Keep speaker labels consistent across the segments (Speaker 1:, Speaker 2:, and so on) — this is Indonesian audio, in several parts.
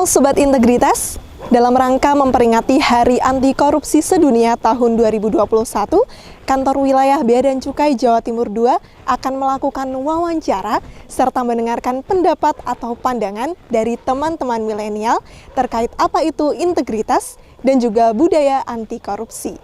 Speaker 1: Sobat Integritas, dalam rangka memperingati Hari Anti Korupsi Sedunia tahun 2021, Kantor Wilayah Bea dan Cukai Jawa Timur II akan melakukan wawancara serta mendengarkan pendapat atau pandangan dari teman-teman milenial terkait apa itu integritas dan juga budaya anti korupsi.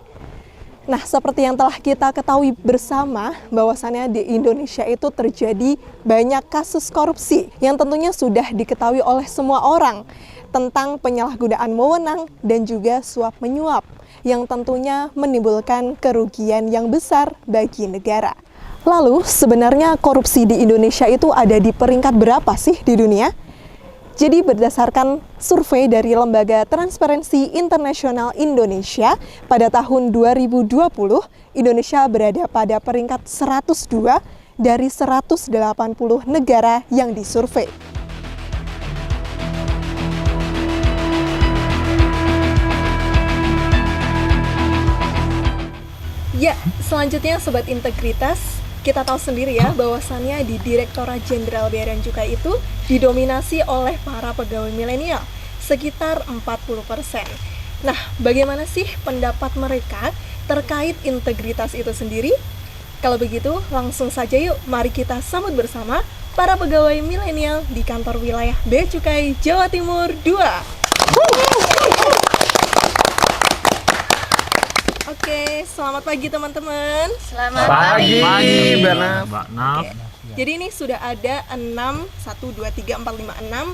Speaker 1: Nah, seperti yang telah kita ketahui bersama, bahwasannya di Indonesia itu terjadi banyak kasus korupsi yang tentunya sudah diketahui oleh semua orang tentang penyalahgunaan wewenang dan juga suap menyuap yang tentunya menimbulkan kerugian yang besar bagi negara. Lalu, sebenarnya korupsi di Indonesia itu ada di peringkat berapa sih di dunia? Jadi berdasarkan survei dari Lembaga Transparensi Internasional Indonesia pada tahun 2020, Indonesia berada pada peringkat 102 dari 180 negara yang disurvei. Ya, selanjutnya Sobat Integritas, kita tahu sendiri ya bahwasannya di Direktorat Jenderal Bea dan Cukai itu didominasi oleh para pegawai milenial, sekitar 40%. Nah, bagaimana sih pendapat mereka terkait integritas itu sendiri? Kalau begitu, langsung saja yuk, mari kita sambut bersama para pegawai milenial di Kantor Wilayah Bea Cukai Jawa Timur II. Oke, selamat pagi teman-teman.
Speaker 2: Selamat pagi,
Speaker 3: Mbak Naf.
Speaker 1: Jadi ini sudah ada 6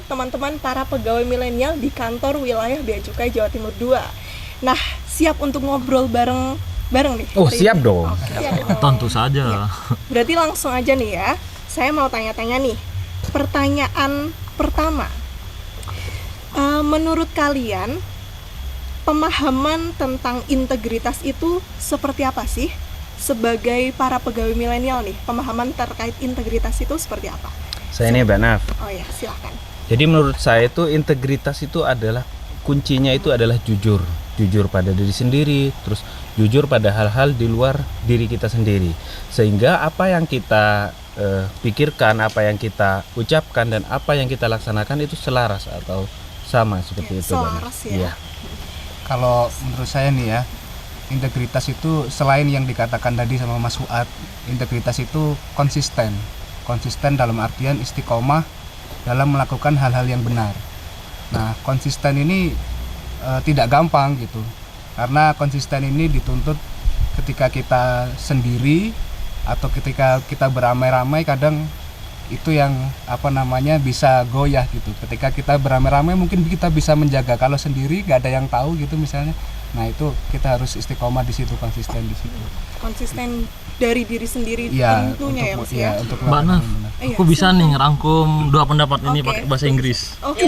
Speaker 1: teman-teman para pegawai milenial di Kantor Wilayah Bea Cukai Jawa Timur II. Nah, siap untuk ngobrol bareng nih?
Speaker 2: Oh, siap dong.
Speaker 1: Siap.
Speaker 3: Tentu saja.
Speaker 1: Berarti langsung aja nih ya. Saya mau tanya-tanya nih. Pertanyaan pertama. Menurut kalian, pemahaman tentang integritas itu seperti apa sih? Sebagai para pegawai milenial nih, pemahaman terkait integritas itu seperti apa?
Speaker 2: Saya ini Mbak Naf.
Speaker 1: Oh ya, silakan.
Speaker 2: Jadi menurut saya itu integritas itu adalah kuncinya itu adalah jujur pada diri sendiri, terus jujur pada hal-hal di luar diri kita sendiri. Sehingga apa yang kita pikirkan, apa yang kita ucapkan dan apa yang kita laksanakan itu selaras atau sama seperti itu.
Speaker 1: Selaras ya.
Speaker 4: Kalau menurut saya nih ya, integritas itu selain yang dikatakan tadi sama Mas Fuad, integritas itu konsisten dalam artian istiqomah dalam melakukan hal-hal yang benar. Nah, konsisten ini tidak gampang gitu, karena konsisten ini dituntut ketika kita sendiri atau ketika kita beramai-ramai, kadang itu yang bisa goyah gitu. Ketika kita beramai-ramai mungkin kita bisa menjaga, kalau sendiri nggak ada yang tahu gitu misalnya. Nah, itu kita harus istiqomah di situ, konsisten di situ.
Speaker 1: Konsisten dari diri sendiri
Speaker 4: Ya,
Speaker 1: tentunya
Speaker 4: untuk,
Speaker 1: ya, Mas ya.
Speaker 4: untuk
Speaker 3: Mbak Naf, aku bisa nih ngerangkum dua pendapat ini pakai bahasa Inggris.
Speaker 1: Oke.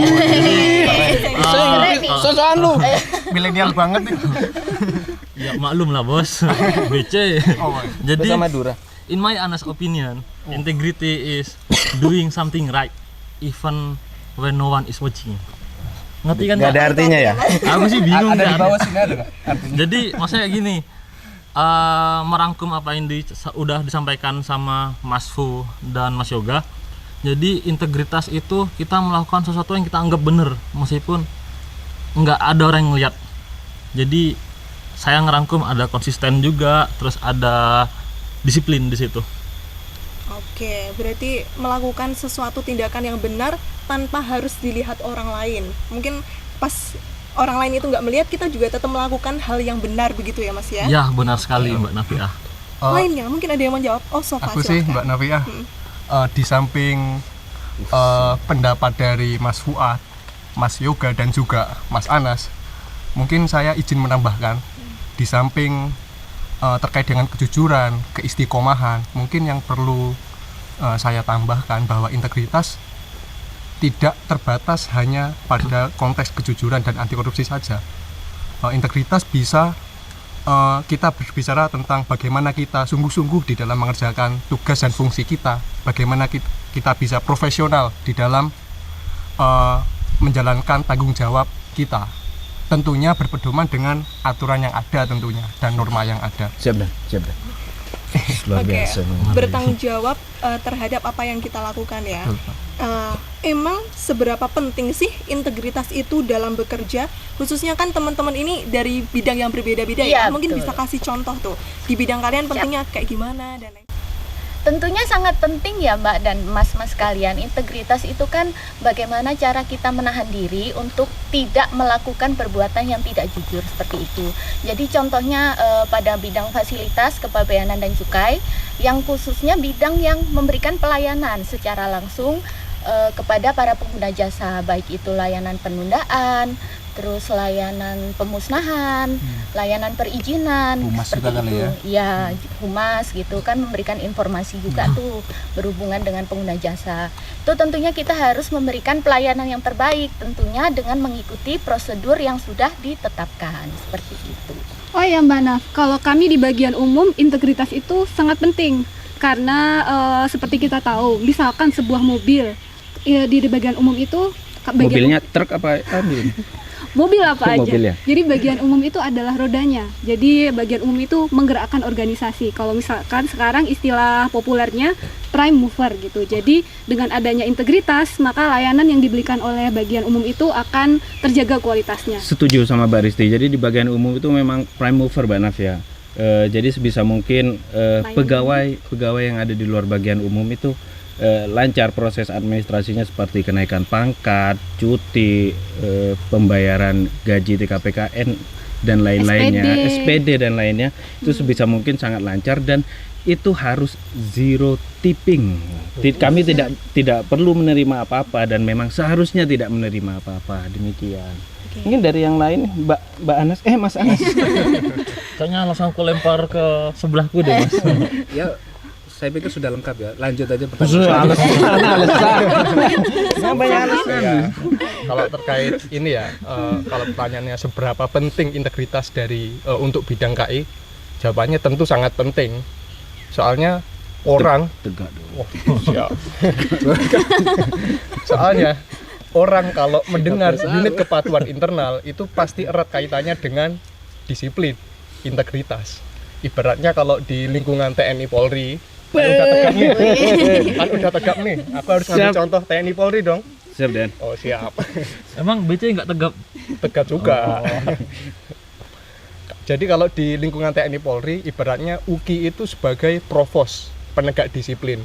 Speaker 2: Sosokan lu.
Speaker 4: milenial banget nih.
Speaker 3: Ya maklum lah bos. BC. Jadi
Speaker 2: Bahasa Madura.
Speaker 3: in my honest opinion, integrity is doing something right even when no one is watching. Ngerti kan?
Speaker 2: Nggak ada artinya ya?
Speaker 3: Aku sih bingung
Speaker 4: Ada di
Speaker 3: kan.
Speaker 4: bawah sini ada nggak artinya?
Speaker 3: Jadi maksudnya gini, merangkum apa yang udah disampaikan sama Mas Fu dan Mas Yoga. Jadi integritas itu kita melakukan sesuatu yang kita anggap benar meskipun nggak ada orang yang lihat. Jadi saya ngerangkum ada konsisten juga, terus ada disiplin di situ.
Speaker 1: Oke, berarti melakukan sesuatu tindakan yang benar tanpa harus dilihat orang lain. Mungkin pas orang lain itu nggak melihat, kita juga tetap melakukan hal yang benar begitu ya Mas ya?
Speaker 3: Ya benar sekali Mbak Nafiah.
Speaker 1: Lainnya mungkin ada yang mau jawab. Oh, Sofa,
Speaker 4: Aku sih
Speaker 1: silakan.
Speaker 4: Mbak Nafiah, di samping pendapat dari Mas Fuad, Mas Yoga dan juga Mas Anas, mungkin saya izin menambahkan di samping terkait dengan kejujuran, keistiqomahan, mungkin yang perlu saya tambahkan bahwa integritas tidak terbatas hanya pada konteks kejujuran dan anti korupsi saja. Integritas bisa kita berbicara tentang bagaimana kita sungguh-sungguh di dalam mengerjakan tugas dan fungsi kita, bagaimana kita bisa profesional di dalam menjalankan tanggung jawab kita, tentunya berpedoman dengan aturan yang ada tentunya dan norma yang ada.
Speaker 2: Siap dah. Luar
Speaker 1: Oke,
Speaker 2: biasa.
Speaker 1: bertanggung jawab terhadap apa yang kita lakukan ya. emang seberapa penting sih integritas itu dalam bekerja? Khususnya kan teman-teman ini dari bidang yang berbeda-beda ya.
Speaker 5: Iya,
Speaker 1: Mungkin
Speaker 5: betul.
Speaker 1: bisa kasih contoh tuh di bidang kalian pentingnya kayak gimana dan lain.
Speaker 5: Tentunya sangat penting ya Mbak dan Mas-mas kalian. Integritas itu kan bagaimana cara kita menahan diri untuk tidak melakukan perbuatan yang tidak jujur seperti itu. Jadi contohnya pada bidang fasilitas kepabeanan dan cukai, yang khususnya bidang yang memberikan pelayanan secara langsung kepada para pengguna jasa, baik itu layanan penundaan, terus layanan pemusnahan, layanan perizinan,
Speaker 4: Humas
Speaker 5: seperti
Speaker 4: juga kali
Speaker 5: itu.
Speaker 4: ya?
Speaker 5: Iya, humas gitu kan memberikan informasi juga tuh berhubungan dengan pengguna jasa. Itu tentunya kita harus memberikan pelayanan yang terbaik, tentunya dengan mengikuti prosedur yang sudah ditetapkan seperti itu.
Speaker 6: Oh ya Mbak Naf, kalau kami di bagian umum integritas itu sangat penting karena seperti kita tahu, misalkan sebuah mobil di bagian umum itu
Speaker 2: Mobilnya truk apa?
Speaker 6: mobil apa aja.
Speaker 2: Mobil ya?
Speaker 6: Jadi bagian umum itu adalah rodanya. Jadi bagian umum itu menggerakkan organisasi. Kalau misalkan sekarang istilah populernya prime mover gitu. Jadi dengan adanya integritas, maka layanan yang diberikan oleh bagian umum itu akan terjaga kualitasnya.
Speaker 2: Setuju sama Mbak Risti. Jadi di bagian umum itu memang prime mover Mbak Naf ya. Jadi sebisa mungkin pegawai yang ada di luar bagian umum itu lancar proses administrasinya seperti kenaikan pangkat, cuti, pembayaran gaji TKPKN dan lain-lainnya, SPD dan lainnya itu sebisa mungkin sangat lancar dan itu harus zero tipping. Kami tidak perlu menerima apa-apa dan memang seharusnya tidak menerima apa-apa, demikian. Mungkin dari yang lain Mbak Anas, Mas Anas.
Speaker 3: Kayaknya langsung aku lempar ke sebelahku deh Mas.
Speaker 4: Ya, saya pikir sudah lengkap ya. Lanjut aja pertanyaan.
Speaker 7: Ya, kalau terkait ini ya, kalau pertanyaannya seberapa penting integritas dari untuk bidang KI, jawabannya tentu sangat penting. Soalnya orang
Speaker 2: Tegak dong.
Speaker 7: siap. Soalnya orang kalau mendengar unit kepatuhan internal itu pasti erat kaitannya dengan disiplin, integritas. Ibaratnya kalau di lingkungan TNI Polri kan udah tegak nih. Kan udah tegak nih. Aku harus ngambil
Speaker 2: Siap.
Speaker 7: contoh TNI Polri dong.
Speaker 2: Siap Dan.
Speaker 7: Oh siap.
Speaker 3: Emang BC nggak tegap?
Speaker 7: Tegak juga. Jadi kalau di lingkungan TNI Polri, ibaratnya UKI itu sebagai provos, penegak disiplin.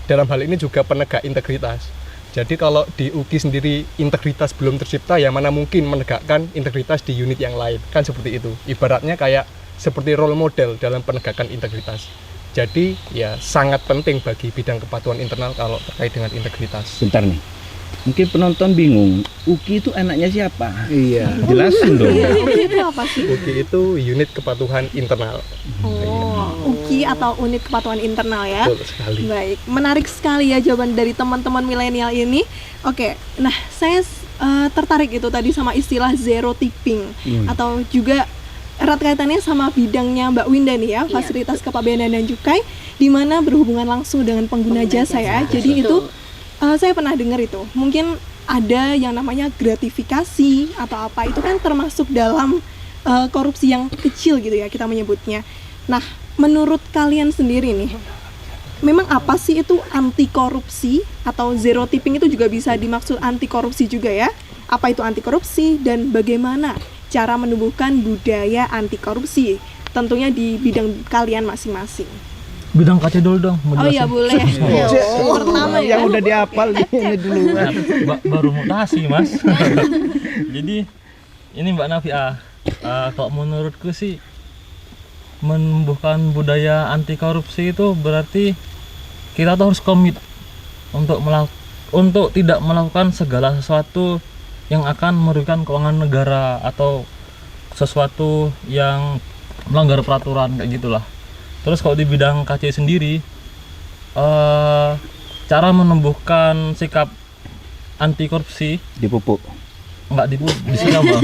Speaker 7: Dalam hal ini juga penegak integritas. Jadi kalau di UKI sendiri integritas belum tercipta, ya mana mungkin menegakkan integritas di unit yang lain. Kan seperti itu. Ibaratnya kayak seperti role model dalam penegakan integritas. Jadi ya sangat penting bagi bidang kepatuhan internal kalau terkait dengan integritas.
Speaker 2: Bentar nih. Mungkin penonton bingung, UKI itu anaknya siapa?
Speaker 4: Iya.
Speaker 2: Jelasin dong.
Speaker 1: itu apa sih?
Speaker 7: UKI itu unit kepatuhan internal.
Speaker 1: UKI atau unit kepatuhan internal ya.
Speaker 7: Betul sekali.
Speaker 1: Baik, menarik sekali ya jawaban dari teman-teman milenial ini. Oke, nah saya tertarik itu tadi sama istilah zero tipping atau juga erat kaitannya sama bidangnya Mbak Winda nih ya, fasilitas kepabeanan dan cukai, di mana berhubungan langsung dengan pengguna jasa ya. Jadi itu saya pernah dengar itu, mungkin ada yang namanya gratifikasi atau apa, itu kan termasuk dalam korupsi yang kecil gitu ya kita menyebutnya. Nah, menurut kalian sendiri nih, memang apa sih itu anti korupsi atau zero tipping itu juga bisa dimaksud anti korupsi juga ya? Apa itu anti korupsi dan bagaimana cara menumbuhkan budaya anti korupsi? Tentunya di bidang kalian masing-masing.
Speaker 3: Bidang kaca dulu dong. mau
Speaker 1: Oh iya
Speaker 3: jelasin.
Speaker 1: boleh. Pertama ya.
Speaker 2: Yang udah dihafal ini duluan.
Speaker 3: Baru mutasi Mas. Jadi ini Mbak Nafia, kalau menurutku sih menumbuhkan budaya anti korupsi itu berarti kita tuh harus komit untuk tidak melakukan segala sesuatu yang akan merugikan keuangan negara atau sesuatu yang melanggar peraturan kayak gitulah. Terus kalau di bidang KC sendiri, cara menumbuhkan sikap anti korupsi
Speaker 2: Dipupuk.
Speaker 3: nggak disiram Bang.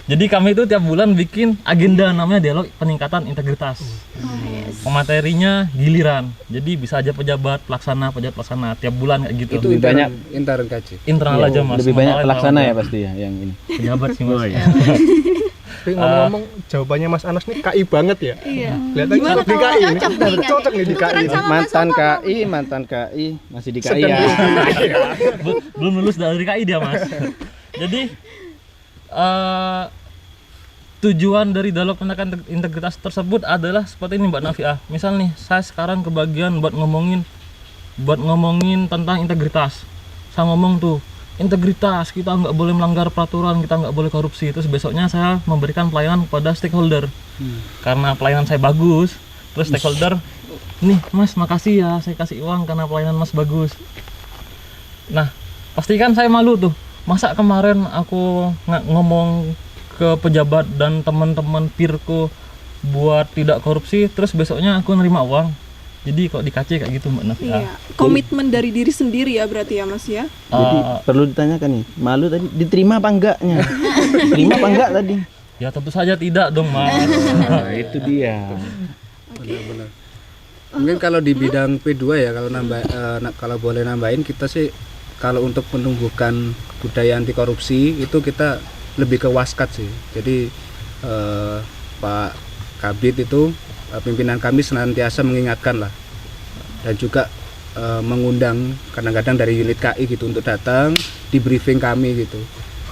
Speaker 3: Jadi kami itu tiap bulan bikin agenda namanya dialog peningkatan integritas. Materinya giliran. Jadi bisa aja pejabat pelaksana tiap bulan kayak gitu.
Speaker 4: Itu
Speaker 2: Lebih banyak
Speaker 4: intern KC.
Speaker 3: internal aja Mas.
Speaker 2: Lebih banyak
Speaker 3: Masalahnya
Speaker 2: pelaksana
Speaker 3: kalau
Speaker 2: ya pasti ya yang ini.
Speaker 3: pejabat sih Mas.
Speaker 7: Tapi ngomong-ngomong, jawabannya Mas Anas nih KI banget ya.
Speaker 6: Iya.
Speaker 7: Kelihatan
Speaker 1: Gimana
Speaker 7: di KI ini.
Speaker 5: Cocok nih
Speaker 7: Cocok nih di KI.
Speaker 5: Tukeran
Speaker 7: ini.
Speaker 5: sama
Speaker 8: Mantan KI masih di KI
Speaker 7: Sedang
Speaker 8: ya.
Speaker 3: Belum lulus dari KI dia, Mas. Jadi tujuan dari dialog penegakan integritas tersebut adalah seperti ini Mbak Nafiah. Misal nih, saya sekarang kebagian buat ngomongin tentang integritas. Saya ngomong tuh, integritas, kita nggak boleh melanggar peraturan, kita nggak boleh korupsi. Terus besoknya saya memberikan pelayanan kepada stakeholder. Karena pelayanan saya bagus, terus stakeholder, nih Mas makasih ya, saya kasih uang karena pelayanan Mas bagus. Nah, pastikan saya malu tuh. Masa kemarin aku ngomong ke pejabat dan teman-teman peerku buat tidak korupsi, terus besoknya aku nerima uang. Jadi kok dikaci kayak gitu Mbak Nafiah.
Speaker 1: Iya, komitmen dari diri sendiri ya berarti ya Mas ya.
Speaker 8: Jadi perlu ditanyakan nih, malu tadi diterima apa enggaknya? Terima apa enggak tadi?
Speaker 3: Ya tentu saja tidak dong Mas.
Speaker 8: Nah, itu dia.
Speaker 4: Benar-benar. Mungkin kalau di bidang P2 ya, kalau boleh nambahin, kita sih kalau untuk menumbuhkan budaya anti korupsi itu kita lebih ke waskat sih. Jadi Pak Kabid itu pimpinan kami senantiasa mengingatkan lah, dan juga mengundang kadang-kadang dari unit KI gitu untuk datang di briefing kami gitu,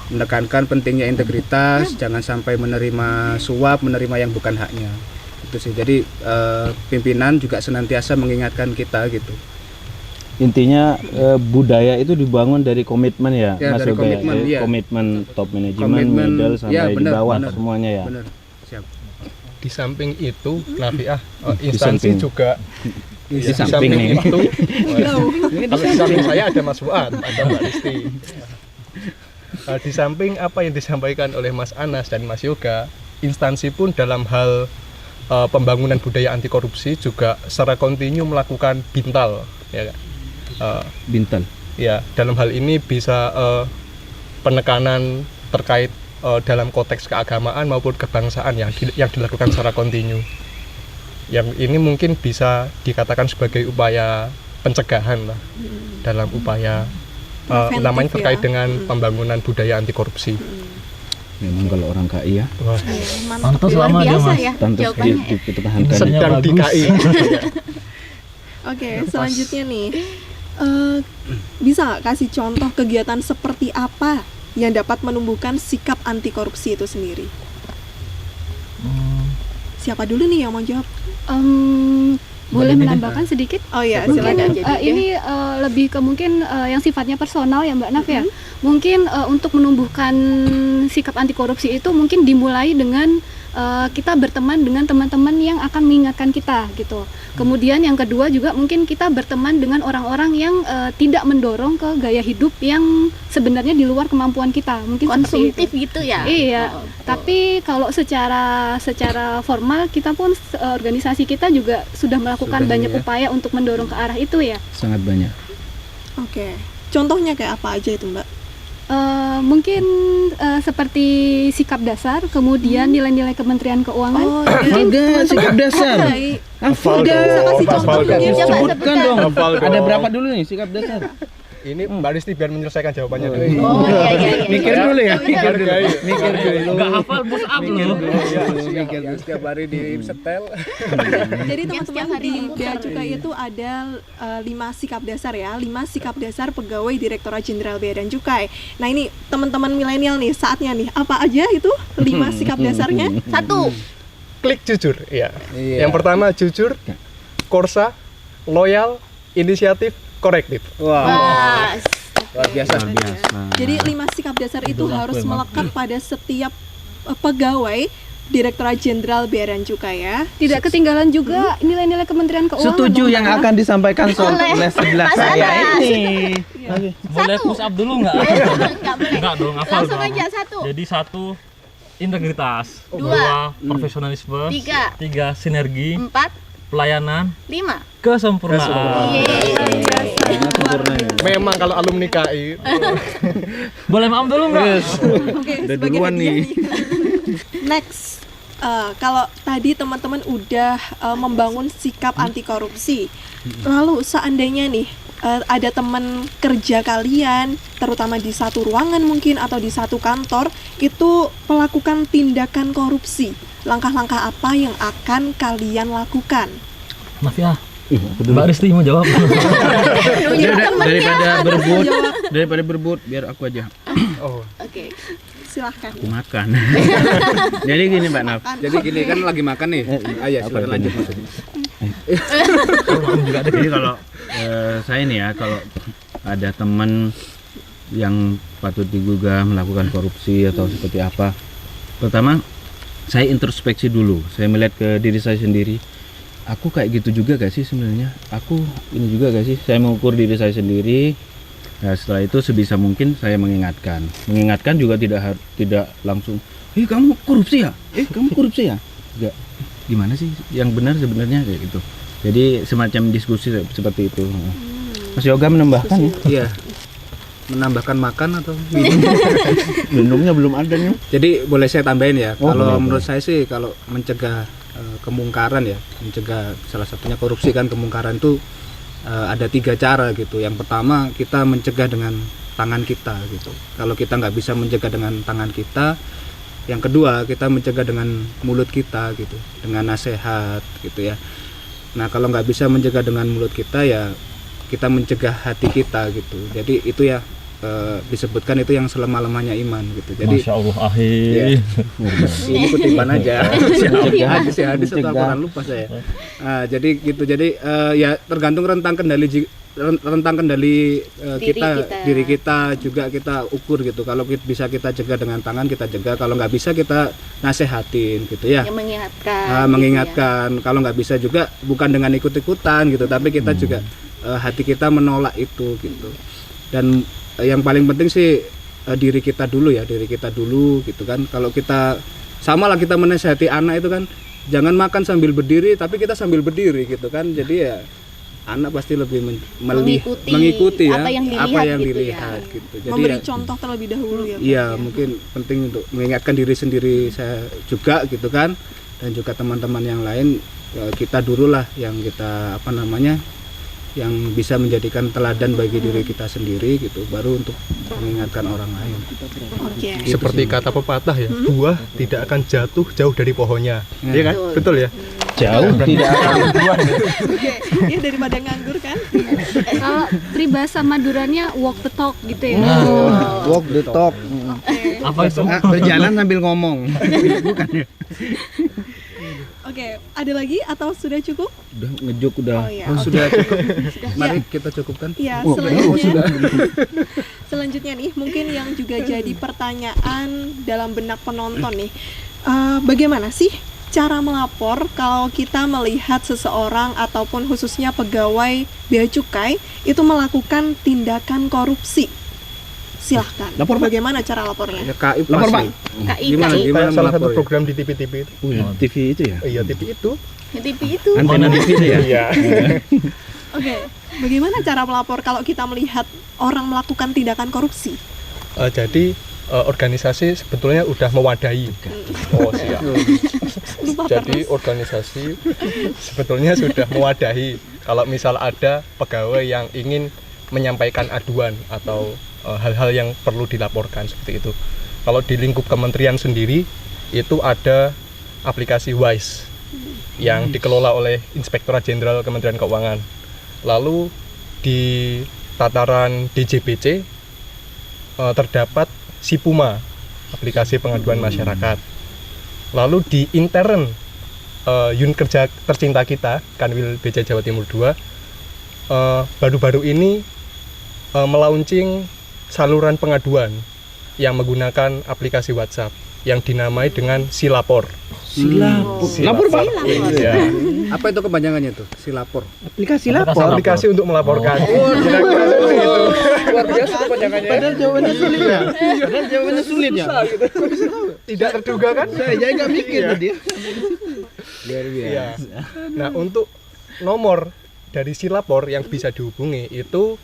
Speaker 4: menekankan pentingnya integritas, jangan sampai menerima suap, menerima yang bukan haknya. Itu sih. Jadi pimpinan juga senantiasa mengingatkan kita gitu.
Speaker 8: Intinya budaya itu dibangun dari komitmen ya,
Speaker 4: Ya,
Speaker 8: Mas
Speaker 4: dari
Speaker 8: Yoga
Speaker 4: komitmen,
Speaker 8: ya.
Speaker 4: iya.
Speaker 8: Komitmen top manajemen,
Speaker 4: Komitmen,
Speaker 8: middle sampai
Speaker 4: ya,
Speaker 8: di
Speaker 4: benar,
Speaker 8: bawah
Speaker 4: benar.
Speaker 8: semuanya ya.
Speaker 4: Benar. Siap.
Speaker 7: Di samping itu, Nafiah,
Speaker 8: Di
Speaker 7: instansi
Speaker 8: samping.
Speaker 7: juga
Speaker 8: Di
Speaker 7: di
Speaker 8: samping nih.
Speaker 7: itu. Kalau di samping saya ada Mas Fuad, ada Mbak Risti. Di samping apa yang disampaikan oleh Mas Anas dan Mas Yoga, instansi pun dalam hal pembangunan budaya anti korupsi juga secara kontinu melakukan bintal, ya kan?
Speaker 8: Bintan.
Speaker 7: Ya, dalam hal ini bisa penekanan terkait dalam konteks keagamaan maupun kebangsaan yang dilakukan secara kontinu. Yang ini mungkin bisa dikatakan sebagai upaya pencegahan lah, dalam upaya
Speaker 1: Preventif
Speaker 7: namanya terkait
Speaker 1: ya.
Speaker 7: dengan pembangunan budaya anti korupsi.
Speaker 8: Memang kalau orang KI ya,
Speaker 7: Wah,
Speaker 3: Pantas
Speaker 5: Luar
Speaker 3: lama dia
Speaker 5: biasa
Speaker 3: Mas.
Speaker 5: ya
Speaker 8: pantas
Speaker 5: jawabannya.
Speaker 8: dipertahankan.
Speaker 7: sedang di
Speaker 3: bagus.
Speaker 7: KI.
Speaker 1: Oke, selanjutnya nih, bisa nggak kasih contoh kegiatan seperti apa yang dapat menumbuhkan sikap anti korupsi itu sendiri? Siapa dulu nih yang mau jawab?
Speaker 6: Boleh menambahkan sedikit?
Speaker 1: Oh iya,
Speaker 6: Mungkin
Speaker 1: silakan.
Speaker 6: ini lebih ke mungkin yang sifatnya personal ya Mbak Naf ya. Mungkin untuk menumbuhkan sikap anti korupsi itu mungkin dimulai dengan kita berteman dengan teman-teman yang akan mengingatkan kita gitu. Kemudian yang kedua juga mungkin kita berteman dengan orang-orang yang tidak mendorong ke gaya hidup yang sebenarnya di luar kemampuan kita. Mungkin seperti
Speaker 5: Konsumtif
Speaker 6: itu.
Speaker 5: gitu ya.
Speaker 6: Iya,
Speaker 5: Oh, betul.
Speaker 6: tapi kalau secara formal kita pun organisasi kita juga sudah melakukan
Speaker 4: Sudah,
Speaker 6: banyak
Speaker 4: ya.
Speaker 6: upaya untuk mendorong ke arah itu ya.
Speaker 8: Sangat banyak.
Speaker 1: Oke, contohnya kayak apa aja itu Mbak?
Speaker 6: Mungkin seperti sikap dasar, kemudian nilai-nilai Kementerian Keuangan.
Speaker 1: Oh,
Speaker 8: Ada sikap dasar.
Speaker 1: Baik.
Speaker 8: Hafal
Speaker 1: Bisa kasih
Speaker 8: dong.
Speaker 1: contoh
Speaker 7: Hafal
Speaker 1: mungkin?
Speaker 7: dong.
Speaker 5: Coba
Speaker 8: Sebutkan
Speaker 5: sebutkan.
Speaker 8: dong.
Speaker 7: Hafal dong.
Speaker 8: Ada berapa dulu nih sikap dasar?
Speaker 7: Ini Mbak Risti biar menyelesaikan jawabannya dulu.
Speaker 5: Oh iya.
Speaker 8: Mikir dulu ya. Mikir dulu.
Speaker 7: Hargai.
Speaker 8: Mikir dulu.
Speaker 3: Enggak hafal push up loh.
Speaker 4: Yang setiap hari di setel.
Speaker 1: Jadi
Speaker 5: Yang setiap
Speaker 1: teman-teman
Speaker 5: hari
Speaker 1: di
Speaker 5: memutar.
Speaker 1: Bea Cukai itu ada 5 sikap dasar ya, 5 sikap dasar pegawai Direktorat Jenderal Bea dan Cukai. Nah ini teman-teman milenial nih, saatnya nih, apa aja itu 5 sikap dasarnya?
Speaker 5: Satu.
Speaker 7: Klik jujur, ya.
Speaker 4: Iya.
Speaker 7: Yang pertama jujur, korsa, loyal, inisiatif, korektif.
Speaker 4: Wah,
Speaker 5: Pas.
Speaker 4: luar biasa.
Speaker 8: Luar biasa.
Speaker 1: Jadi 5 sikap dasar itu
Speaker 3: Idola aku
Speaker 1: harus
Speaker 3: emang.
Speaker 1: melekat pada setiap pegawai Direktorat Jenderal Bea dan Cukai ya.
Speaker 6: Tidak ketinggalan juga nilai-nilai Kementerian Keuangan.
Speaker 8: Setuju
Speaker 6: dong,
Speaker 8: yang
Speaker 6: Mbak.
Speaker 8: akan disampaikan
Speaker 5: Oleh
Speaker 8: oleh sebelah
Speaker 5: Mas
Speaker 8: saya
Speaker 5: Anas.
Speaker 8: ini. Oke.
Speaker 3: Boleh push up dulu enggak?
Speaker 5: Enggak boleh.
Speaker 3: Enggak dong, hafal
Speaker 5: Langsung
Speaker 3: dong.
Speaker 5: aja satu.
Speaker 3: Jadi 1 integritas,
Speaker 5: Dua.
Speaker 3: 2 profesionalisme,
Speaker 5: Tiga.
Speaker 3: 3 sinergi,
Speaker 5: 4,
Speaker 3: pelayanan,
Speaker 5: 5.
Speaker 3: kesempurnaan.
Speaker 8: Sempurna ya.
Speaker 7: Memang kalau alumni KI
Speaker 3: Boleh maaf dulu enggak?
Speaker 1: Oke,
Speaker 8: Udah
Speaker 1: sebagai
Speaker 8: duluan
Speaker 1: hadiah
Speaker 8: nih.
Speaker 1: Next, kalau tadi teman-teman udah membangun sikap anti korupsi, lalu seandainya nih ada teman kerja kalian, terutama di satu ruangan mungkin atau di satu kantor, itu melakukan tindakan korupsi. Langkah-langkah apa yang akan kalian lakukan?
Speaker 3: Maaf ya, Mbak Risti mau jawab.
Speaker 8: Daripada berebut biar aku aja.
Speaker 1: Oke, silahkan.
Speaker 8: Aku makan. Jadi gini Mbak Naf.
Speaker 4: Jadi gini kan lagi makan nih. Ayo silakan lanjut maksudnya.
Speaker 8: Jadi kalau saya nih ya, kalau ada teman yang patut diduga melakukan korupsi atau seperti apa, pertama saya introspeksi dulu. Saya melihat ke diri saya sendiri. Aku kayak gitu juga gak sih sebenarnya? Aku ini juga gak sih? Saya mengukur diri saya sendiri. Nah, setelah itu sebisa mungkin saya mengingatkan. Mengingatkan juga tidak langsung, kamu korupsi ya? Kamu korupsi ya? Enggak. Gimana sih yang benar sebenarnya kayak gitu. Jadi semacam diskusi seperti itu. Mas Yoga menambahkan ya?
Speaker 4: Iya. Menambahkan makan atau minum?
Speaker 8: Minumnya belum ada nih.
Speaker 4: Jadi boleh saya tambahin ya.
Speaker 8: Oh,
Speaker 4: kalau
Speaker 8: boleh,
Speaker 4: menurut saya sih kalau mencegah kemungkaran ya, mencegah salah satunya korupsi kan, kemungkaran itu ada 3 cara gitu. Yang pertama kita mencegah dengan tangan kita gitu. Kalau kita nggak bisa mencegah dengan tangan kita, yang kedua kita mencegah dengan mulut kita gitu, dengan nasihat gitu ya. Nah kalau nggak bisa mencegah dengan mulut kita ya kita mencegah hati kita gitu. Jadi itu ya disebutkan itu yang selemah-lemahnya iman gitu. Jadi
Speaker 3: Masya Allah, akhir.
Speaker 4: ini kutipan aja. Hadis atau Al-Quran lupa saya. Jadi gitu. Jadi ya tergantung rentang kendali diri kita juga kita ukur gitu. Kalau bisa kita cegah dengan tangan kita cegah. Kalau nggak bisa kita nasehatin gitu ya.
Speaker 5: Yang mengingatkan.
Speaker 4: Mengingatkan. Kalau nggak bisa juga bukan dengan ikut-ikutan gitu. Tapi kita juga hati kita menolak itu gitu. Dan yang paling penting sih diri kita dulu gitu kan. Kalau kita sama lah kita menasihati anak itu kan, jangan makan sambil berdiri tapi kita sambil berdiri gitu kan. Jadi ya anak pasti lebih mengikuti ya apa yang dilihat gitu. Jadi
Speaker 1: memberi
Speaker 4: ya,
Speaker 1: contoh terlebih dahulu ya.
Speaker 4: Iya, mungkin penting untuk mengingatkan diri sendiri saya juga gitu kan, dan juga teman-teman yang lain. Kita dulu lah yang kita yang bisa menjadikan teladan bagi diri kita sendiri gitu, baru untuk mengingatkan orang lain.
Speaker 1: Oke.
Speaker 7: Seperti kata pepatah ya, buah tidak akan jatuh jauh dari pohonnya. Iya kan? Betul ya?
Speaker 8: Jauh tidak akan.
Speaker 1: Oke, ya daripada nganggur kan.
Speaker 6: Kalau peribahasa Maduranya walk the talk gitu ya.
Speaker 8: Walk the talk.
Speaker 3: Apa itu?
Speaker 8: Berjalan sambil ngomong. Bukan ya?
Speaker 1: Oke, ada lagi atau sudah cukup?
Speaker 8: Udah ngejuk udah.
Speaker 1: Oh iya.
Speaker 4: Sudah cukup. Mari kita cukupkan.
Speaker 1: Ya, selanjutnya nih, mungkin yang juga jadi pertanyaan dalam benak penonton nih, bagaimana sih cara melapor kalau kita melihat seseorang ataupun khususnya pegawai Bea Cukai itu melakukan tindakan korupsi? Silahkan.
Speaker 8: Lapor, Pak.
Speaker 1: Bagaimana cara lapornya?
Speaker 4: Ya, KI
Speaker 8: Lapor,
Speaker 4: pasti.
Speaker 8: Pak.
Speaker 4: Gimana
Speaker 7: Kayak salah satu
Speaker 4: melapor ya?
Speaker 7: program di TV-TV itu.
Speaker 8: TV itu ya?
Speaker 7: Iya, TV itu.
Speaker 5: TV itu.
Speaker 8: Antena TV itu ya?
Speaker 7: Iya.
Speaker 1: Oke, bagaimana cara melapor kalau kita melihat orang melakukan tindakan korupsi?
Speaker 7: Jadi organisasi sebetulnya udah mewadahi. Oh siap. Jadi organisasi sebetulnya sudah mewadahi kalau misal ada pegawai yang ingin menyampaikan aduan atau hal-hal yang perlu dilaporkan seperti itu. Kalau di lingkup kementerian sendiri itu ada aplikasi WISE yang dikelola oleh Inspektorat Jenderal Kementerian Keuangan. Lalu di tataran DJBC terdapat SIPUMA, aplikasi pengaduan masyarakat. Lalu di intern unit kerja tercinta kita, Kanwil BC Jawa Timur 2, baru-baru ini melaunching saluran pengaduan yang menggunakan aplikasi WhatsApp yang dinamai dengan Silapor.
Speaker 8: Lapor, Pak.
Speaker 7: Iya.
Speaker 4: Apa itu kepanjangannya tuh? Silapor.
Speaker 8: Aplikasi lapor.
Speaker 7: Aplikasi untuk melaporkan. Kira-kira seperti itu. Luar biasa kepanjangannya.
Speaker 8: Padahal jawabannya sulit ya. Padahal jawabannya sulit ya.
Speaker 7: Tidak terduga kan?
Speaker 8: Saya aja nggak mikir tadi. Luar
Speaker 7: Iya.
Speaker 8: biasa.
Speaker 7: Nah, untuk nomor dari Silapor yang bisa dihubungi itu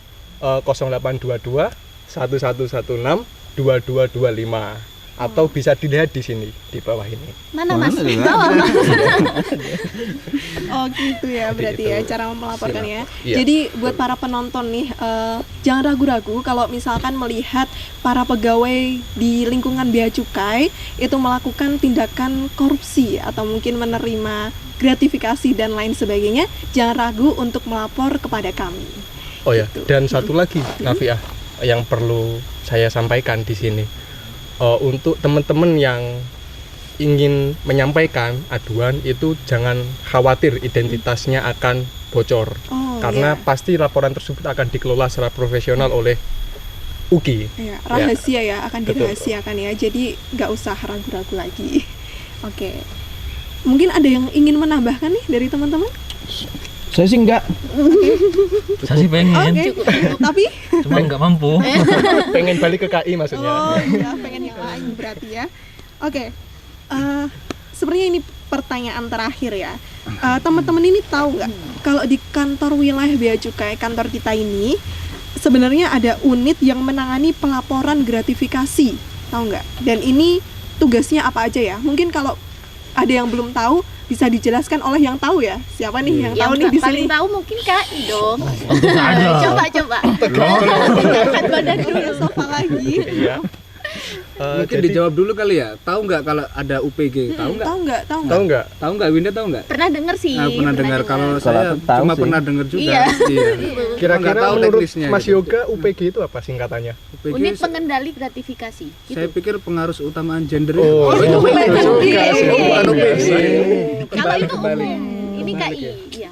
Speaker 7: 0822 1116 2225. atau bisa dilihat di sini di bawah ini.
Speaker 5: Mana Mas?
Speaker 8: Mana juga?
Speaker 5: Bawah, Mas.
Speaker 1: Oh gitu ya, berarti ya
Speaker 7: itu.
Speaker 1: cara melaporkannya.
Speaker 7: Iya.
Speaker 1: Jadi buat para penonton nih, jangan ragu-ragu kalau misalkan melihat para pegawai di lingkungan Bea Cukai itu melakukan tindakan korupsi atau mungkin menerima gratifikasi dan lain sebagainya, jangan ragu untuk melapor kepada kami.
Speaker 7: Oh ya, dan satu lagi Nafiah yang perlu saya sampaikan di sini. Untuk teman-teman yang ingin menyampaikan aduan itu jangan khawatir identitasnya akan bocor.
Speaker 1: Oh,
Speaker 7: Karena
Speaker 1: iya.
Speaker 7: pasti laporan tersebut akan dikelola secara profesional oleh UKI.
Speaker 1: Ya, rahasia ya, akan
Speaker 7: Betul.
Speaker 1: dirahasiakan ya. Jadi nggak usah ragu-ragu lagi. Oke. Mungkin ada yang ingin menambahkan nih dari teman-teman?
Speaker 8: Saya sih enggak.
Speaker 3: Saya sih pengen,
Speaker 1: Oke. Tapi
Speaker 3: cuma nggak mampu.
Speaker 7: Pengen balik ke KI maksudnya.
Speaker 1: oh ya, pengen yang lain berarti ya. Oke. Sebenarnya ini pertanyaan terakhir ya. Teman-teman ini tahu nggak kalau di kantor wilayah Bea Cukai kantor kita ini sebenarnya ada unit yang menangani pelaporan gratifikasi, tahu nggak? Dan ini tugasnya apa aja ya? Mungkin kalau ada yang belum tahu bisa dijelaskan oleh yang tahu ya. Siapa nih yang tahu nih di
Speaker 5: paling
Speaker 1: sini?
Speaker 5: tahu mungkin KI dong.
Speaker 3: ada.
Speaker 5: Coba. Angkat badan dulu.
Speaker 1: Dulu sofa lagi.
Speaker 7: Iya.
Speaker 8: Mungkin
Speaker 7: Jadi
Speaker 8: dijawab dulu kali ya. Tahu nggak kalau ada UPG? Tahu nggak?
Speaker 1: Tahu nggak?
Speaker 7: tahu nggak?
Speaker 8: Tahu nggak? Winda tahu nggak?
Speaker 5: Pernah dengar sih.
Speaker 8: Pernah dengar. Kalau
Speaker 5: dengar.
Speaker 8: saya
Speaker 9: aku tahu
Speaker 8: cuma
Speaker 9: sih.
Speaker 8: pernah dengar juga.
Speaker 5: Iya.
Speaker 7: Kira-kira
Speaker 8: Nggak tahu
Speaker 7: menurut
Speaker 8: teknisnya
Speaker 7: Mas
Speaker 8: gitu.
Speaker 7: Yoga UPG itu apa singkatannya?
Speaker 8: UPG
Speaker 5: Unit pengendali gratifikasi. Gitu.
Speaker 8: saya pikir pengarus utamaan gender.
Speaker 7: Oh,
Speaker 5: itu beda
Speaker 7: juga
Speaker 5: juga.
Speaker 7: sih.
Speaker 8: Bukan UPG.
Speaker 5: Kalau itu
Speaker 8: Kembali.
Speaker 5: umum, ini KI. Iya.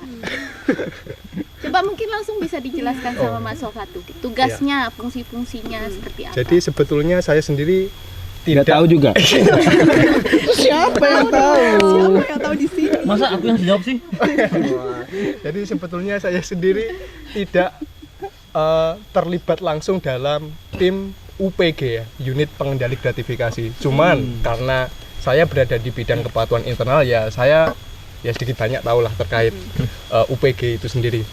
Speaker 5: Coba mungkin langsung bisa dijelaskan sama Mas Sofa tuh. Tugasnya, fungsi-fungsinya seperti apa.
Speaker 7: Jadi sebetulnya saya sendiri
Speaker 9: Tidak
Speaker 7: tidak
Speaker 9: tahu juga.
Speaker 1: Siapa yang tahu? Siapa yang tahu di sini?
Speaker 3: Masa aku yang jawab sih?
Speaker 7: Jadi sebetulnya saya sendiri tidak terlibat langsung dalam tim UPG ya, unit pengendali gratifikasi. Cuman karena saya berada di bidang kepatuhan internal ya saya ya sedikit banyak tahulah terkait UPG itu sendiri.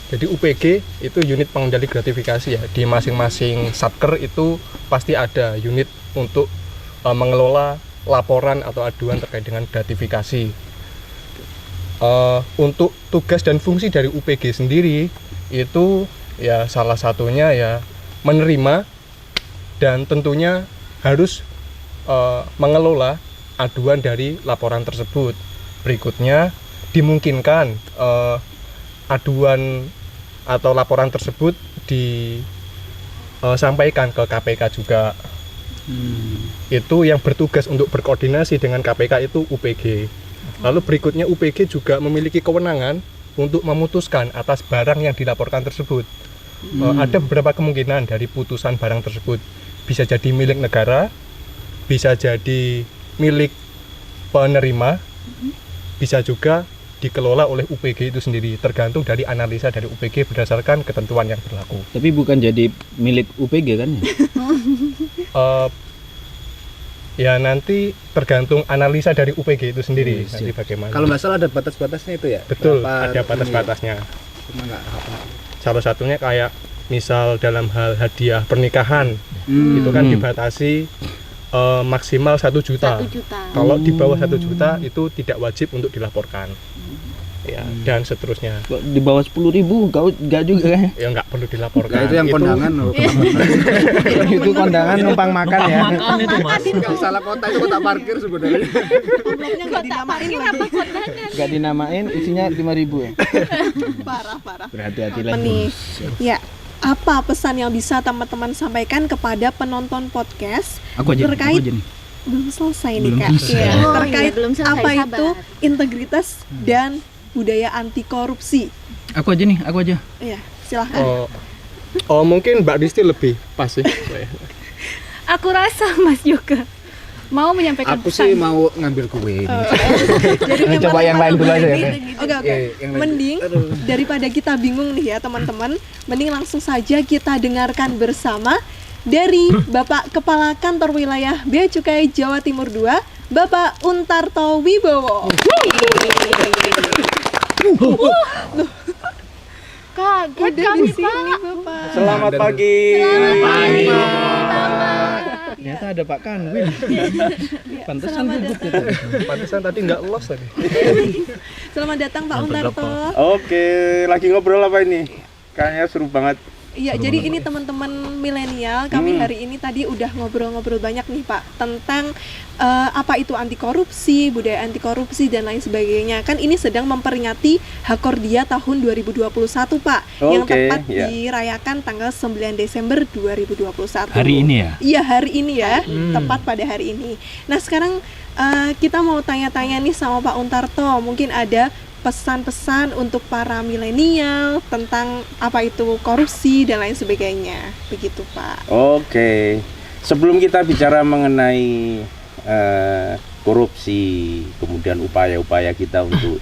Speaker 7: Jadi UPG itu unit pengendali gratifikasi ya. Di masing-masing satker itu pasti ada unit untuk mengelola laporan atau aduan terkait dengan gratifikasi. Untuk tugas dan fungsi dari UPG sendiri itu ya salah satunya ya menerima dan tentunya harus mengelola aduan dari laporan tersebut. Berikutnya dimungkinkan aduan atau laporan tersebut disampaikan ke KPK juga. Itu yang bertugas untuk berkoordinasi dengan KPK itu UPG. Lalu berikutnya UPG juga memiliki kewenangan untuk memutuskan atas barang yang dilaporkan tersebut. Ada beberapa kemungkinan dari putusan barang tersebut. Bisa jadi milik negara, bisa jadi milik penerima, bisa juga dikelola oleh UPG itu sendiri, tergantung dari analisa dari UPG berdasarkan ketentuan yang berlaku.
Speaker 9: Tapi bukan jadi milik UPG kan ya?
Speaker 7: Ya nanti tergantung analisa dari UPG itu sendiri,
Speaker 9: Yes,
Speaker 7: nanti bagaimana.
Speaker 8: Kalau nggak salah ada batas-batasnya itu ya.
Speaker 7: Betul,
Speaker 8: Berapa
Speaker 7: ada
Speaker 8: ini ya?
Speaker 7: batas-batasnya.
Speaker 8: Cuma nggak hafal.
Speaker 7: Salah satunya kayak misal dalam hal hadiah pernikahan, itu kan dibatasi maksimal 1 juta.
Speaker 5: 1 juta.
Speaker 7: Kalau di bawah 1 juta itu tidak wajib untuk dilaporkan. Ya, dan seterusnya.
Speaker 9: Kok di bawah 10.000 enggak juga kan?
Speaker 7: Ya nggak perlu dilaporkan.
Speaker 8: Nah, itu yang kondangan loh.
Speaker 9: Itu kondangan numpang makan ya.
Speaker 3: Makan itu Mas.
Speaker 8: Kalau salah kota itu kota parkir sebenarnya.
Speaker 1: Amplopnya nggak dinamain lagi.
Speaker 9: Enggak dinamain, isinya 5.000 ya.
Speaker 1: Parah.
Speaker 9: Berhati-hatilah.
Speaker 1: Nih, ya. Apa pesan yang bisa teman-teman sampaikan kepada penonton podcast
Speaker 8: Aku aja
Speaker 1: terkait
Speaker 8: nih.
Speaker 1: belum selesai nih
Speaker 8: Belum
Speaker 1: Kak.
Speaker 8: selesai.
Speaker 1: Iya,
Speaker 5: Oh,
Speaker 1: terkait
Speaker 5: iya, belum selesai,
Speaker 1: apa
Speaker 5: sabar.
Speaker 1: itu integritas dan budaya anti korupsi.
Speaker 8: Aku aja nih, aku aja.
Speaker 1: Iya, silahkan.
Speaker 7: Mungkin Mbak Disti lebih pas sih.
Speaker 6: Aku rasa Mas Yoga mau menyampaikan
Speaker 8: Aku
Speaker 6: pesan.
Speaker 8: sih mau ngambil kue ini.
Speaker 1: Jadi
Speaker 9: Coba yang lain dulu aja ya.
Speaker 1: Oke.
Speaker 8: Yang lain.
Speaker 1: Mending daripada kita bingung nih ya teman-teman, mending langsung saja kita dengarkan bersama dari Bapak Kepala Kantor Wilayah Bea Cukai Jawa Timur 2, Bapak Untarto Wibowo.
Speaker 5: Kaget
Speaker 1: Udah
Speaker 5: kami
Speaker 1: di sini,
Speaker 5: Pak.
Speaker 1: Bapak.
Speaker 7: Selamat pagi.
Speaker 5: Selamat pagi, Bapak.
Speaker 9: Ternyata ada Pak Kanwil. Pantesan gugup gitu.
Speaker 7: Pantesan tadi nggak los tadi.
Speaker 1: Selamat datang Pak Untarto.
Speaker 8: Oke, lagi ngobrol apa ini? Kayaknya seru banget.
Speaker 1: Iya, jadi ini teman-teman milenial, kami hari ini tadi udah ngobrol-ngobrol banyak nih Pak tentang apa itu anti korupsi, budaya anti korupsi dan lain sebagainya. Kan ini sedang memperingati Hakordia tahun 2021 Pak, yang tepat dirayakan tanggal 9 Desember 2021.
Speaker 8: Hari ini ya?
Speaker 1: Iya, hari ini ya, tepat pada hari ini. Nah sekarang kita mau tanya-tanya nih sama Pak Untarto, mungkin ada pesan-pesan untuk para milenial tentang apa itu korupsi dan lain sebagainya, begitu Pak.
Speaker 8: Oke, sebelum kita bicara mengenai korupsi, kemudian upaya-upaya kita untuk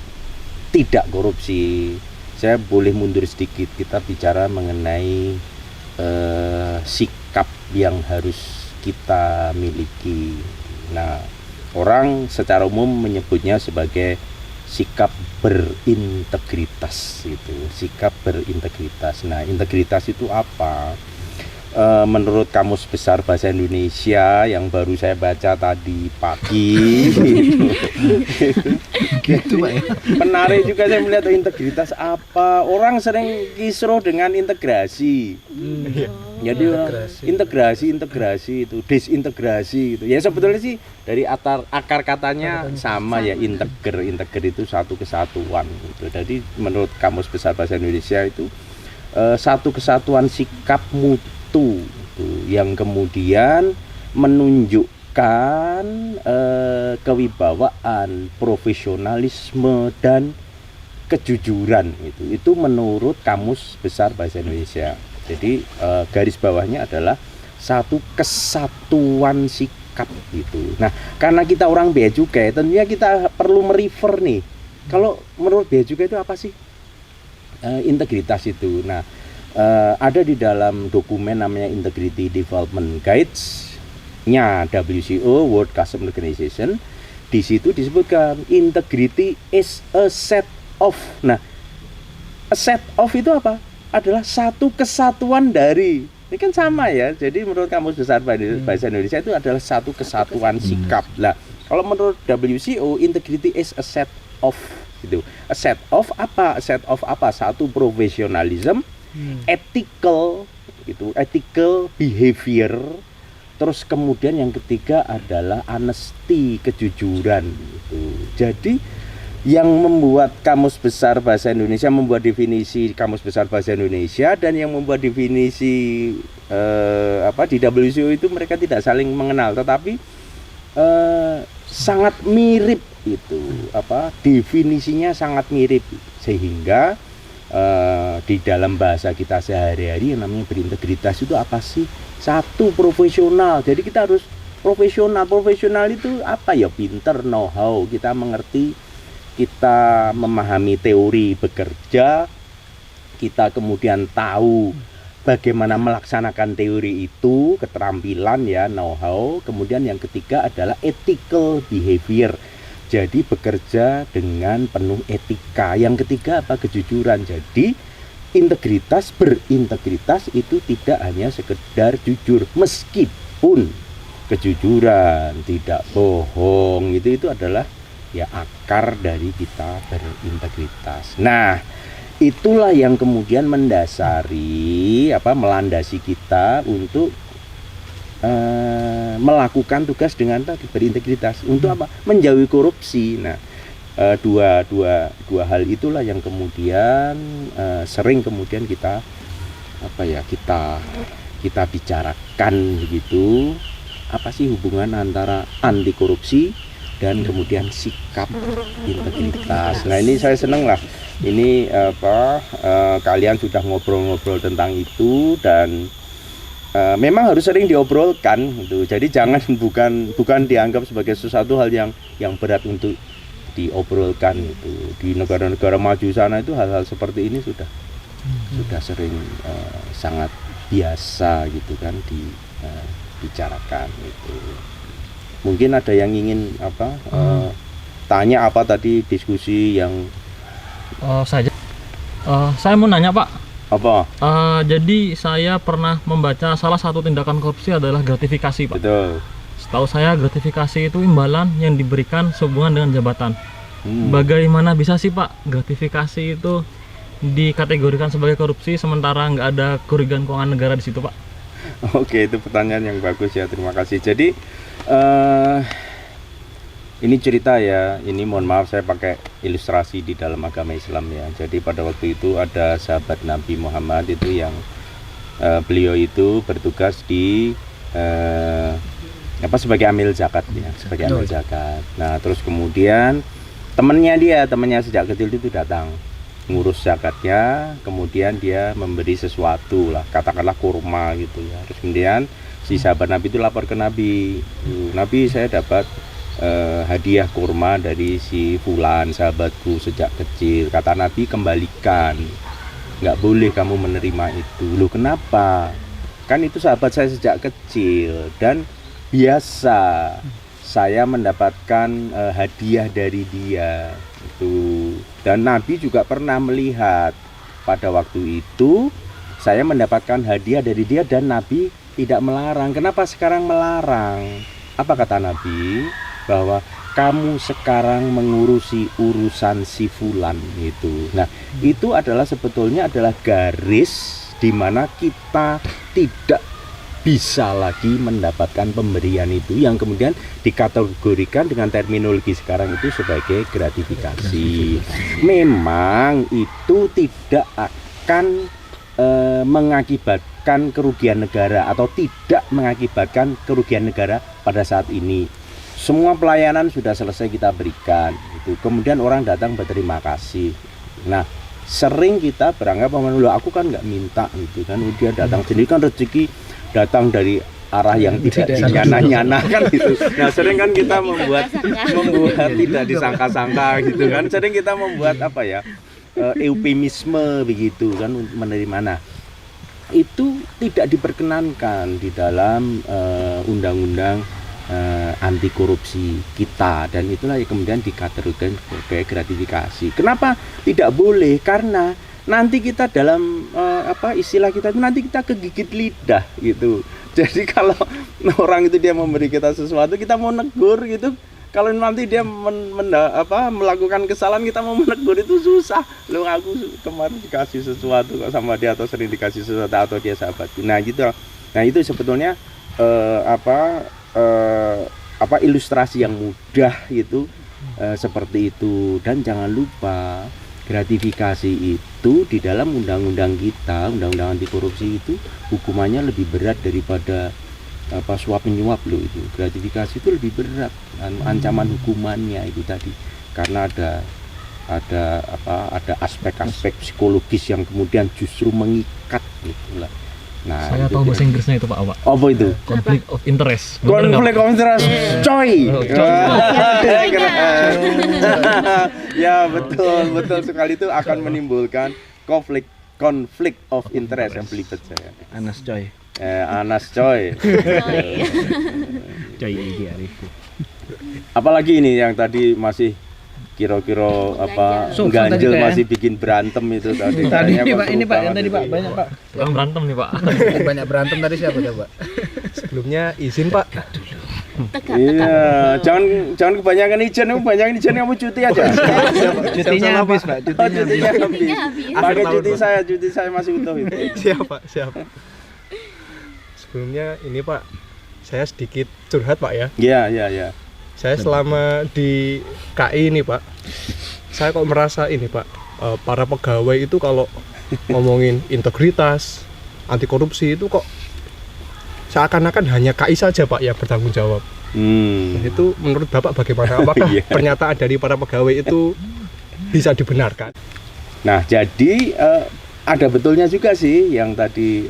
Speaker 8: tidak korupsi, saya boleh mundur sedikit. Kita bicara mengenai sikap yang harus kita miliki. Nah, orang secara umum menyebutnya sebagai sikap berintegritas gitu, sikap berintegritas. Nah, integritas itu apa? Menurut Kamus Besar Bahasa Indonesia yang baru saya baca tadi pagi, gitu Pak ya. Menarik juga saya melihat integritas apa. Orang sering kisruh dengan integrasi. Jadi integrasi itu disintegrasi gitu. Ya sebetulnya sih dari akar katanya sama ya, integer itu satu kesatuan gitu. Jadi menurut Kamus Besar Bahasa Indonesia itu satu kesatuan sikap mutu yang kemudian menunjukkan kewibawaan, profesionalisme dan kejujuran itu menurut Kamus Besar Bahasa Indonesia. Jadi garis bawahnya adalah satu kesatuan sikap gitu. Nah, karena kita orang bea cukai, tentunya kita perlu merefer nih. Kalau menurut bea cukai itu apa sih integritas itu? Nah, ada di dalam dokumen namanya Integrity Development Guides-nya WCO, World Customs Organization. Di situ disebutkan integrity is a set of. Nah, a set of itu apa? Adalah satu kesatuan dari. Ini kan sama ya. Jadi menurut Kamus Besar Bahasa Indonesia itu adalah satu kesatuan sikap. Lah, kalau menurut WCO, integrity is a set of gitu. A set of apa? A set of apa? Satu professionalism, ethical gitu, ethical behavior. Terus kemudian yang ketiga adalah honesty, kejujuran gitu. Jadi yang membuat Kamus Besar Bahasa Indonesia membuat definisi Kamus Besar Bahasa Indonesia dan yang membuat definisi di WCO itu mereka tidak saling mengenal, tetapi sangat mirip itu definisinya sangat mirip, sehingga di dalam bahasa kita sehari-hari yang namanya berintegritas itu apa sih? Satu, profesional. Jadi kita harus profesional. Profesional itu apa ya? Pinter, know-how, kita mengerti, kita memahami teori bekerja, kita kemudian tahu bagaimana melaksanakan teori itu, keterampilan ya, know-how. Kemudian yang ketiga adalah ethical behavior. Jadi bekerja dengan penuh etika. Yang ketiga apa? Kejujuran. Jadi berintegritas itu tidak hanya sekedar jujur, meskipun kejujuran, tidak bohong itu adalah ya akar dari kita berintegritas. Nah, itulah yang kemudian melandasi kita untuk melakukan tugas dengan berintegritas. Untuk apa? Menjauhi korupsi. Nah, dua hal itulah yang kemudian sering kemudian kita bicarakan begitu. Apa sih hubungan antara anti korupsi dan kemudian sikap integritas. Nah, ini saya seneng lah. Ini kalian sudah ngobrol-ngobrol tentang itu dan memang harus sering diobrolkan gitu. Jadi jangan bukan dianggap sebagai sesuatu hal yang berat untuk diobrolkan itu. Di negara-negara maju sana itu hal-hal seperti ini sudah sering sangat biasa gitu kan dibicarakan itu. Mungkin ada yang ingin tanya apa tadi diskusi yang
Speaker 3: saya mau nanya Pak,
Speaker 2: Apa?
Speaker 3: Jadi saya pernah membaca salah satu tindakan korupsi adalah gratifikasi, Pak.
Speaker 2: Betul.
Speaker 3: Setahu saya gratifikasi itu imbalan yang diberikan sehubungan dengan jabatan. Bagaimana bisa sih, Pak, gratifikasi itu dikategorikan sebagai korupsi sementara nggak ada kerugian keuangan negara di situ, Pak?
Speaker 2: Oke, itu pertanyaan yang bagus ya, terima kasih. Jadi ini cerita ya, ini mohon maaf saya pakai ilustrasi di dalam agama Islam ya. Jadi pada waktu itu ada sahabat Nabi Muhammad itu yang beliau itu bertugas di sebagai amil zakat ya, sebagai amil zakat. Nah, terus kemudian temannya sejak kecil itu datang ngurus zakatnya, kemudian dia memberi sesuatu lah, katakanlah kurma gitu ya. Terus kemudian si sahabat Nabi itu lapor ke Nabi, Nabi saya dapat hadiah kurma dari si fulan sahabatku sejak kecil. Kata Nabi kembalikan, nggak boleh kamu menerima itu. Loh kenapa? Kan itu sahabat saya sejak kecil dan biasa saya mendapatkan hadiah dari dia itu. Dan Nabi juga pernah melihat pada waktu itu saya mendapatkan hadiah dari dia dan Nabi tidak melarang. Kenapa sekarang melarang? Apa kata Nabi? Bahwa kamu sekarang mengurusi urusan si fulan itu. Nah, itu adalah sebetulnya adalah garis di mana kita tidak bisa lagi mendapatkan pemberian itu yang kemudian dikategorikan dengan terminologi sekarang itu sebagai gratifikasi. Memang itu tidak akan mengakibatkan kerugian negara atau tidak mengakibatkan kerugian negara pada saat ini. Semua pelayanan sudah selesai kita berikan gitu. Kemudian orang datang berterima kasih. Nah, sering kita beranggapan loh aku kan nggak minta gitu kan, dia datang sendiri kan rezeki datang dari arah yang tidak dinyana-nyana kan gitu. Nah, sering kan kita membuat tidak disangka-sangka gitu kan. Sering kita membuat eufemisme begitu kan menerima. Nah, itu tidak diperkenankan di dalam undang-undang anti korupsi kita, dan itulah yang kemudian dikategorikan sebagai gratifikasi. Kenapa tidak boleh? Karena nanti kita dalam istilah kita itu nanti kita kegigit lidah gitu. Jadi kalau orang itu dia memberi kita sesuatu, kita mau negur gitu. Kalau nanti dia melakukan kesalahan, kita mau menegur itu susah. Loh, aku kemarin dikasih sesuatu kok sama dia, atau sering dikasih sesuatu, atau dia sahabatku. Nah gitu. Nah itu sebetulnya ilustrasi yang mudah itu seperti itu. Dan jangan lupa gratifikasi itu di dalam undang-undang kita, undang-undang anti korupsi itu hukumannya lebih berat daripada suap menyuap loh. Itu gratifikasi itu lebih berat ancaman hukumannya itu tadi, karena ada aspek-aspek psikologis yang kemudian justru mengikat gitulah. Nah,
Speaker 3: saya tahu bahasa Inggrisnya itu Pak.
Speaker 2: Apa itu?
Speaker 3: Conflict of interest.
Speaker 2: Conflict of interest, coy. Ya betul sekali, itu akan menimbulkan konflik of interest yang belibet saya.
Speaker 8: Anas coy.
Speaker 2: Anas coy.
Speaker 8: Coy ini Arif.
Speaker 2: Apalagi ini yang tadi masih kira-kira ganjel masih bikin berantem itu tadi.
Speaker 9: Tadi Pak, ini Pak, yang tadi Pak, banyak Pak.
Speaker 3: Yang berantem nih Pak.
Speaker 9: Banyak berantem tadi siapa coba?
Speaker 7: Sebelumnya izin Pak.
Speaker 2: Iya, jangan kebanyakan izin, kamu cuti aja.
Speaker 8: Cutinya habis Pak,
Speaker 2: cutinya habis. Pakai cuti saya masih utuh itu.
Speaker 7: Siap. Sebelumnya ini Pak, saya sedikit curhat Pak ya.
Speaker 2: Iya.
Speaker 7: Saya selama di KI ini Pak, saya kok merasa ini Pak, para pegawai itu kalau ngomongin integritas, anti korupsi itu kok seakan-akan hanya KI saja Pak yang bertanggung jawab. Itu menurut Bapak bagaimana? Apakah pernyataan dari para pegawai itu bisa dibenarkan?
Speaker 2: Nah, jadi ada betulnya juga sih yang tadi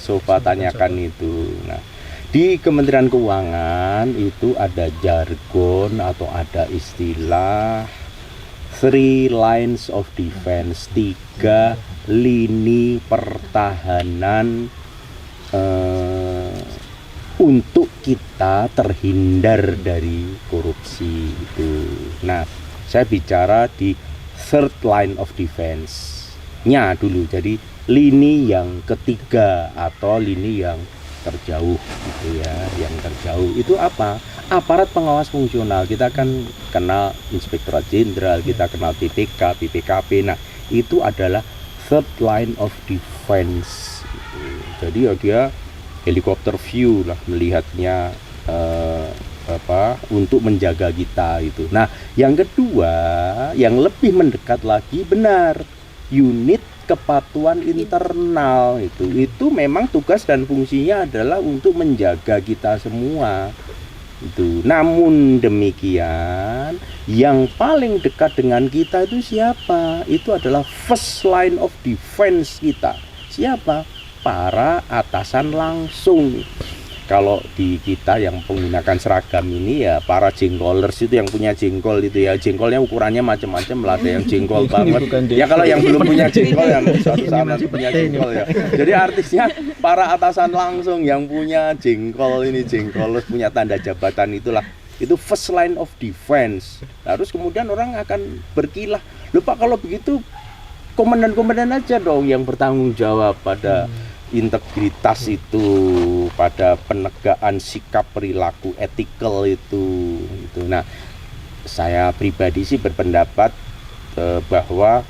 Speaker 2: Sofa tanyakan itu. Nah, di Kementerian Keuangan itu ada jargon atau ada istilah 3 lines of defense, 3 lini pertahanan untuk kita terhindar dari korupsi itu. Nah, saya bicara di 3rd line of defense-nya dulu. Jadi
Speaker 10: lini yang ketiga atau lini yang terjauh gitu ya. Yang terjauh itu apa? Aparat pengawas fungsional. Kita kan kenal Inspektorat Jenderal, kita kenal PPK, PPKP. Nah, itu adalah third line of defense gitu. Jadi ya dia helikopter view lah melihatnya untuk menjaga kita itu. Nah, yang kedua yang lebih mendekat lagi, benar, unit kepatuhan internal itu memang tugas dan fungsinya adalah untuk menjaga kita semua itu. Namun demikian, yang paling dekat dengan kita itu siapa? Itu adalah first line of defense kita. Siapa? Para atasan langsung. Kalau di kita yang menggunakan seragam ini ya para jengkolers itu, yang punya jengkol itu ya, jengkolnya ukurannya macam-macam lah, ada yang jengkol banget ya, kalau yang belum punya jengkol yang suatu saat nanti punya jengkol ya. Jadi artinya para atasan langsung yang punya jengkol ini, jengkolers, punya tanda jabatan, itulah itu first line of defense. Terus kemudian orang akan berkilah, lupa kalau begitu komandan-komandan aja dong yang bertanggung jawab pada integritas itu, pada penegakan sikap perilaku etikal itu. Nah, saya pribadi sih berpendapat bahwa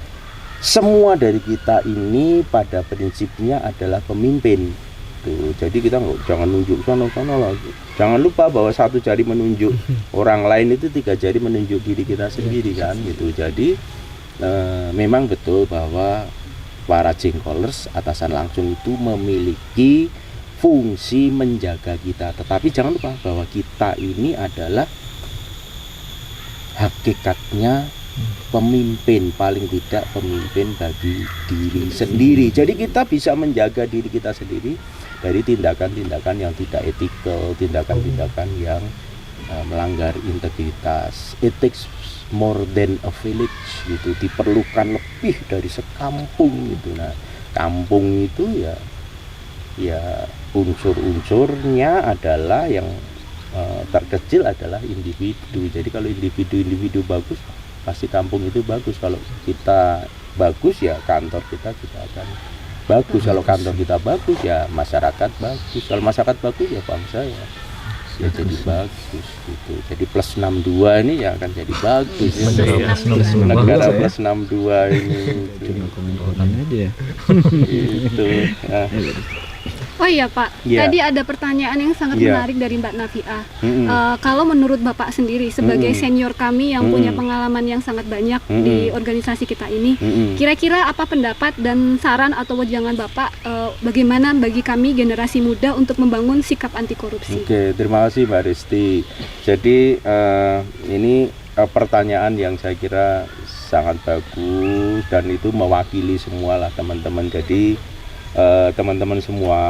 Speaker 10: semua dari kita ini pada prinsipnya adalah pemimpin. Tuh, jadi kita jangan nunjuk sana lah. Jangan lupa bahwa satu jari menunjuk orang lain itu, tiga jari menunjuk diri kita sendiri kan gitu. Jadi memang betul bahwa para jengkolers, atasan langsung itu memiliki fungsi menjaga kita. Tetapi jangan lupa bahwa kita ini adalah hakikatnya pemimpin, paling tidak pemimpin bagi diri sendiri. Jadi kita bisa menjaga diri kita sendiri dari tindakan-tindakan yang tidak etikal, tindakan-tindakan yang melanggar integritas. It takes more than a village gitu, diperlukan lebih dari sekampung gitu. Nah, kampung itu ya unsur-unsurnya adalah yang terkecil adalah individu. Jadi kalau individu bagus, pasti kampung itu bagus. Kalau kita bagus ya kantor kita juga akan bagus. Kalau kantor kita bagus ya masyarakat bagus. Kalau masyarakat bagus ya bangsa ya jadi bagus gitu. Jadi plus 62 ini ya akan jadi bagus ya. Negara plus 62 ini
Speaker 8: aja ya.
Speaker 10: Itu. Nah.
Speaker 6: Oh iya Pak, tadi ada pertanyaan yang sangat menarik dari Mbak Nafiah. Kalau menurut Bapak sendiri sebagai senior kami yang punya pengalaman yang sangat banyak di organisasi kita ini, kira-kira apa pendapat dan saran atau wejangan Bapak bagaimana bagi kami generasi muda untuk membangun sikap anti korupsi?
Speaker 10: Oke, terima kasih Mbak Risti. Jadi ini pertanyaan yang saya kira sangat bagus dan itu mewakili semualah teman-teman. Jadi teman-teman semua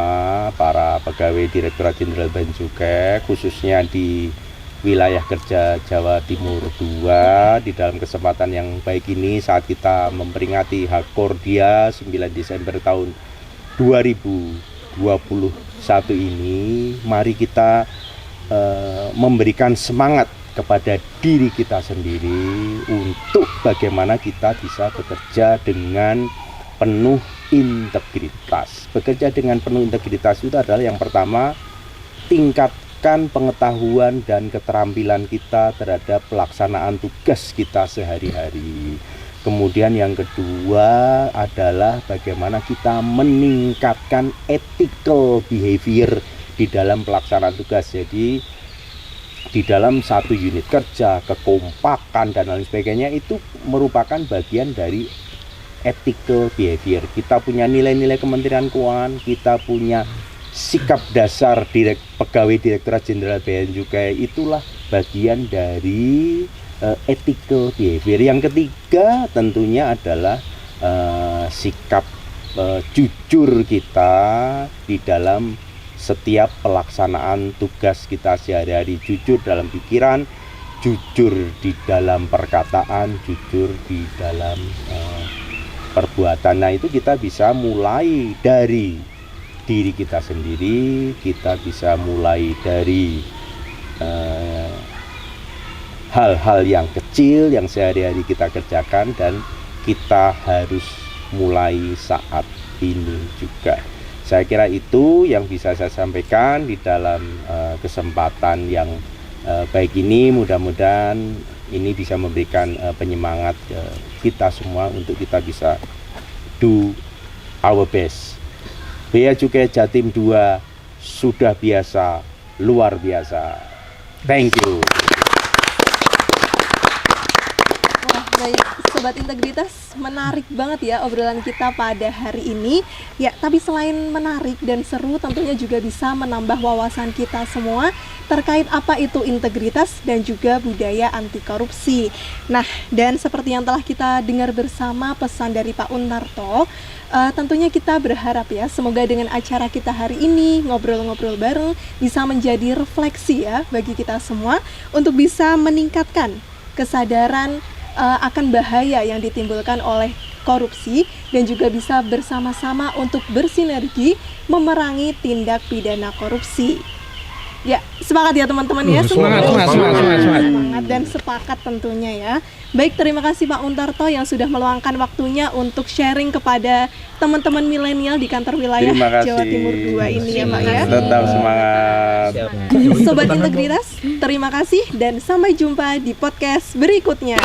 Speaker 10: para pegawai Direktorat Jenderal Bea dan Cukai khususnya di wilayah kerja Jawa Timur 2, di dalam kesempatan yang baik ini saat kita memperingati Hak Kordia 9 Desember tahun 2021 ini, mari kita memberikan semangat kepada diri kita sendiri untuk bagaimana kita bisa bekerja dengan penuh integritas. Bekerja dengan penuh integritas itu adalah yang pertama, tingkatkan pengetahuan dan keterampilan kita terhadap pelaksanaan tugas kita sehari-hari. Kemudian yang kedua adalah bagaimana kita meningkatkan ethical behavior di dalam pelaksanaan tugas. Jadi di dalam satu unit kerja, kekompakan dan lain sebagainya itu merupakan bagian dari ethical behavior. Kita punya nilai-nilai Kementerian Keuangan, kita punya sikap dasar pegawai Direktorat Jenderal Bea dan Cukai, itulah bagian dari ethical behavior. Yang ketiga tentunya adalah sikap jujur kita di dalam setiap pelaksanaan tugas kita sehari-hari. Jujur dalam pikiran, jujur di dalam perkataan, jujur di dalam perbuatan. Nah, itu kita bisa mulai dari diri kita sendiri, kita bisa mulai dari hal-hal yang kecil yang sehari-hari kita kerjakan, dan kita harus mulai saat ini juga. Saya kira itu yang bisa saya sampaikan di dalam kesempatan yang baik ini. Mudah-mudahan ini bisa memberikan penyemangat kita semua untuk kita bisa do our best. Bea Cukai Jatim 2 sudah biasa, luar biasa. Thank you.
Speaker 1: Wah, baik Sobat Integritas, menarik banget ya obrolan kita pada hari ini. Ya, tapi selain menarik dan seru, tentunya juga bisa menambah wawasan kita semua terkait apa itu integritas dan juga budaya anti korupsi. Nah, dan seperti yang telah kita dengar bersama pesan dari Pak Untarto, tentunya kita berharap ya, semoga dengan acara kita hari ini, ngobrol-ngobrol bareng, bisa menjadi refleksi ya bagi kita semua untuk bisa meningkatkan kesadaran akan bahaya yang ditimbulkan oleh korupsi dan juga bisa bersama-sama untuk bersinergi memerangi tindak pidana korupsi. Ya, semangat ya teman-teman ya.
Speaker 9: Semangat
Speaker 1: Dan sepakat tentunya ya. Baik, terima kasih Pak Untarto yang sudah meluangkan waktunya untuk sharing kepada teman-teman milenial di kantor wilayah Jawa Timur 2 ini ya Pak ya.
Speaker 10: Tetap semangat.
Speaker 1: Sobat Integritas, terima kasih dan sampai jumpa di podcast berikutnya.